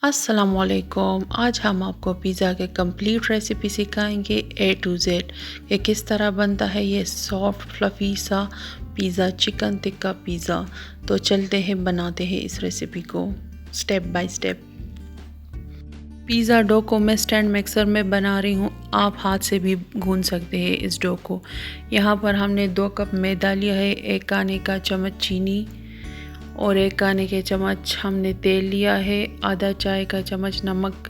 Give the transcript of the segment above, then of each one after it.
अस्सलामुअलैकुम। आज हम आपको पिज़्ज़ा के कंप्लीट रेसिपी सिखाएंगे ए टू जेड कि किस तरह बनता है ये सॉफ्ट फ्लफ़ी सा पिज़्ज़ा, चिकन टिक्का पिज़्ज़ा। तो चलते हैं बनाते हैं इस रेसिपी को step by step. Pizza dough को मैं स्टैंड मिक्सर में बना रही हूँ, आप हाथ से भी गूंद सकते हैं इस डो को। यहाँ पर हमने 2 कप मैदा लिया है, 1 खाने का चम्मच चीनी और 1 खाने के चम्मच हमने तेल लिया है, आधा चाय का चम्मच नमक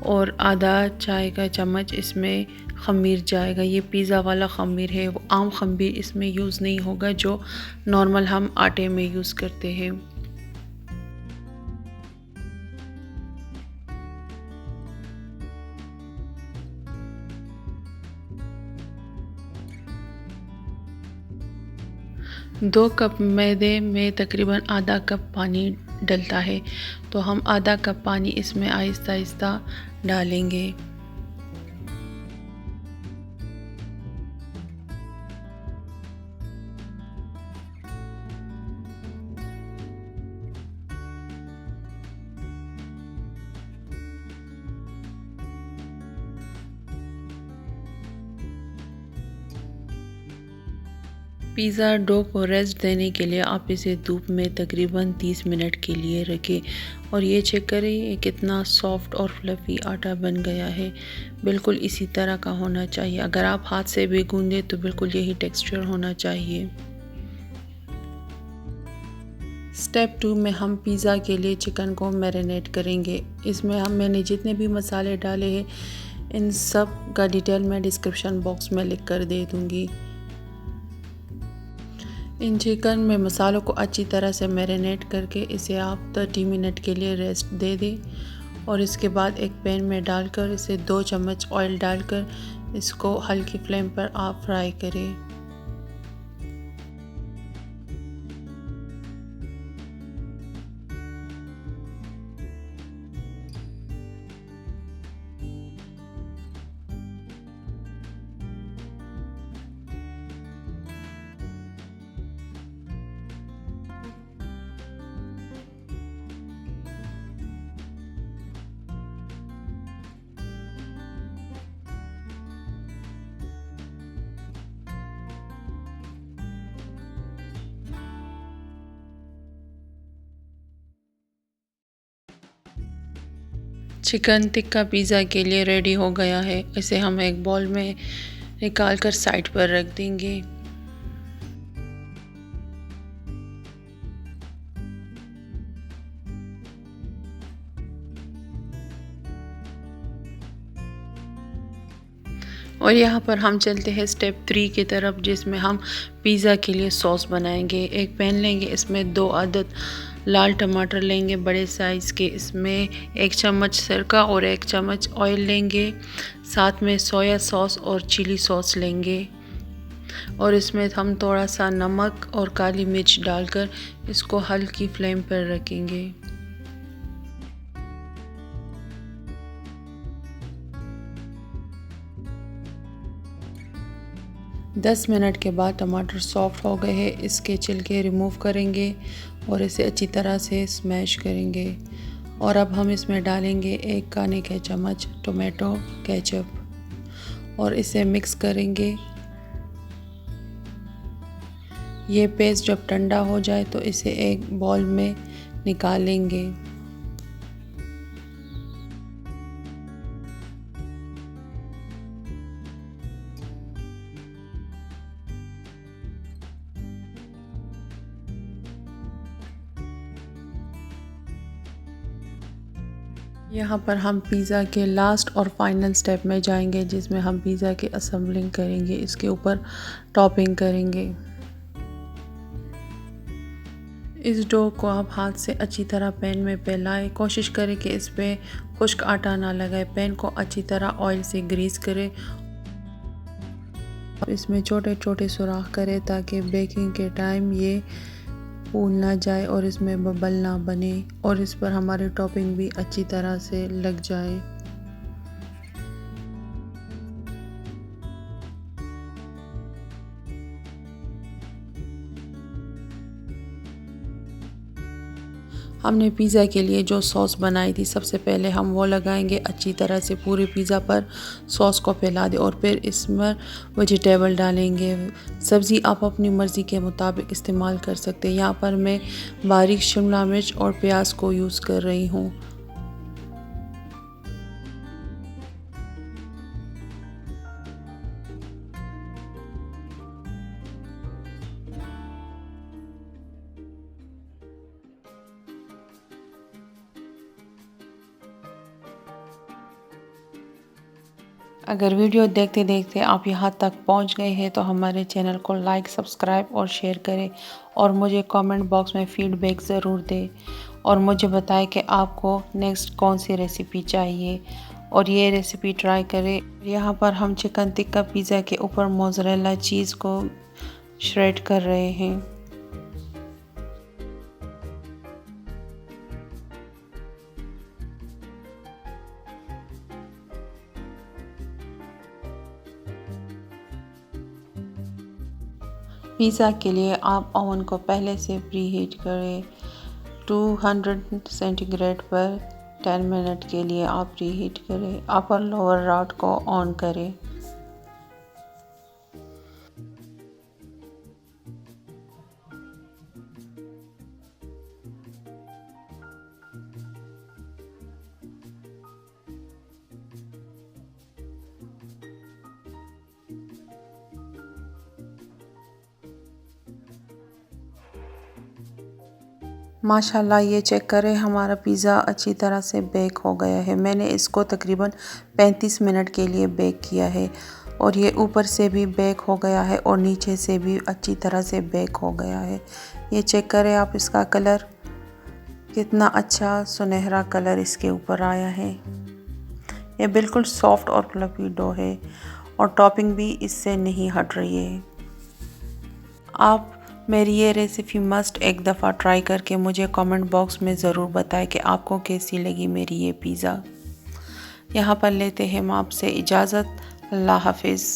और आधा चाय का चम्मच इसमें ख़मीर जाएगा। ये पिज़्ज़ा वाला ख़मीर है, वो आम ख़मीर इसमें यूज़ नहीं होगा जो नॉर्मल हम आटे में यूज़ करते हैं। दो कप मैदे में तकरीबन आधा कप पानी डलता है, तो हम आधा कप पानी इसमें आहिस्ता आहिस्ता डालेंगे। पिज़्ज़ा डो को रेस्ट देने के लिए आप इसे धूप में तकरीबन 30 मिनट के लिए रखें और ये चेक करें ये कितना सॉफ्ट और फ्लफ़ी आटा बन गया है। बिल्कुल इसी तरह का होना चाहिए। अगर आप हाथ से भी गूंदें तो बिल्कुल यही टेक्सचर होना चाहिए। स्टेप 2 में हम पिज़्ज़ा के लिए चिकन को मैरिनेट करेंगे। इसमें मैंने जितने भी मसाले डाले हैं इन सब का डिटेल मैं डिस्क्रिप्शन बॉक्स में लिख कर दे दूँगी। इन चिकन में मसालों को अच्छी तरह से मैरिनेट करके इसे आप 30 मिनट के लिए रेस्ट दे दें और इसके बाद एक पैन में डालकर इसे 2 चम्मच ऑयल डालकर इसको हल्की फ्लेम पर आप फ्राई करें। चिकन टिक्का पिज़्ज़ा के लिए रेडी हो गया है। इसे हम एक बाउल में निकाल कर साइड पर रख देंगे। और यहाँ पर हम चलते हैं स्टेप 3 की तरफ, जिसमें हम पिज़्ज़ा के लिए सॉस बनाएंगे। एक पैन लेंगे, इसमें 2 अदद लाल टमाटर लेंगे बड़े साइज़ के, इसमें 1 चम्मच सिरका और 1 चम्मच ऑयल लेंगे, साथ में सोया सॉस और चिली सॉस लेंगे और इसमें हम थोड़ा सा नमक और काली मिर्च डालकर इसको हल्की फ्लेम पर रखेंगे। 10 मिनट के बाद टमाटर सॉफ्ट हो गए हैं, इसके छिलके रिमूव करेंगे और इसे अच्छी तरह से स्मैश करेंगे और अब हम इसमें डालेंगे 1 खाने के चम्मच टोमेटो केचप और इसे मिक्स करेंगे। ये पेस्ट जब ठंडा हो जाए तो इसे एक बाउल में निकालेंगे। यहाँ पर हम पिज़्ज़ा के लास्ट और फाइनल स्टेप में जाएंगे, जिसमें हम पिज़्ज़ा की असेंबलिंग करेंगे, इसके ऊपर टॉपिंग करेंगे। इस डो को आप हाथ से अच्छी तरह पैन में फैलाएं। कोशिश करें कि इस पे खुश्क आटा ना लगाए। पैन को अच्छी तरह ऑयल से ग्रीस करें। इसमें छोटे छोटे सुराख करें ताकि बेकिंग के टाइम ये फूल ना जाए और इसमें बबल ना बने और इस पर हमारी टॉपिंग भी अच्छी तरह से लग जाए। हमने पिज़्ज़ा के लिए जो सॉस बनाई थी, सबसे पहले हम वो लगाएंगे अच्छी तरह से पूरे पिज़्ज़ा पर। सॉस को फैला दें और फिर इसमें वेजिटेबल डालेंगे। सब्ज़ी आप अपनी मर्ज़ी के मुताबिक इस्तेमाल कर सकते हैं। यहाँ पर मैं बारीक शिमला मिर्च और प्याज को यूज़ कर रही हूँ। अगर वीडियो देखते देखते आप यहाँ तक पहुँच गए हैं तो हमारे चैनल को लाइक, सब्सक्राइब और शेयर करें और मुझे कमेंट बॉक्स में फीडबैक ज़रूर दें और मुझे बताएं कि आपको नेक्स्ट कौन सी रेसिपी चाहिए और ये रेसिपी ट्राई करें। यहाँ पर हम चिकन टिक्का पिज़्ज़ा के ऊपर मोज़रेला चीज़ को श्रेड कर रहे हैं। पिज़्ज़ा के लिए आप ओवन को पहले से प्री हीट करें। 200 सेंटीग्रेड पर 10 मिनट के लिए आप प्री हीट करें। अपर लोअर रॉड को ऑन करें। माशाल्लाह ये चेक करें, हमारा पिज़्ज़ा अच्छी तरह से बेक हो गया है। मैंने इसको तकरीबन 35 मिनट के लिए बेक किया है और ये ऊपर से भी बेक हो गया है और नीचे से भी अच्छी तरह से बेक हो गया है। ये चेक करें आप, इसका कलर कितना अच्छा सुनहरा कलर इसके ऊपर आया है। ये बिल्कुल सॉफ्ट और फ्लफी डो है और टॉपिंग भी इससे नहीं हट रही है। आप मेरी ये रेसिपी मस्ट एक दफ़ा ट्राई करके मुझे कमेंट बॉक्स में ज़रूर बताएं कि आपको कैसी लगी मेरी ये पिज़्ज़ा। यहाँ पर लेते हैं हम आपसे इजाज़त। अल्लाह हाफिज़।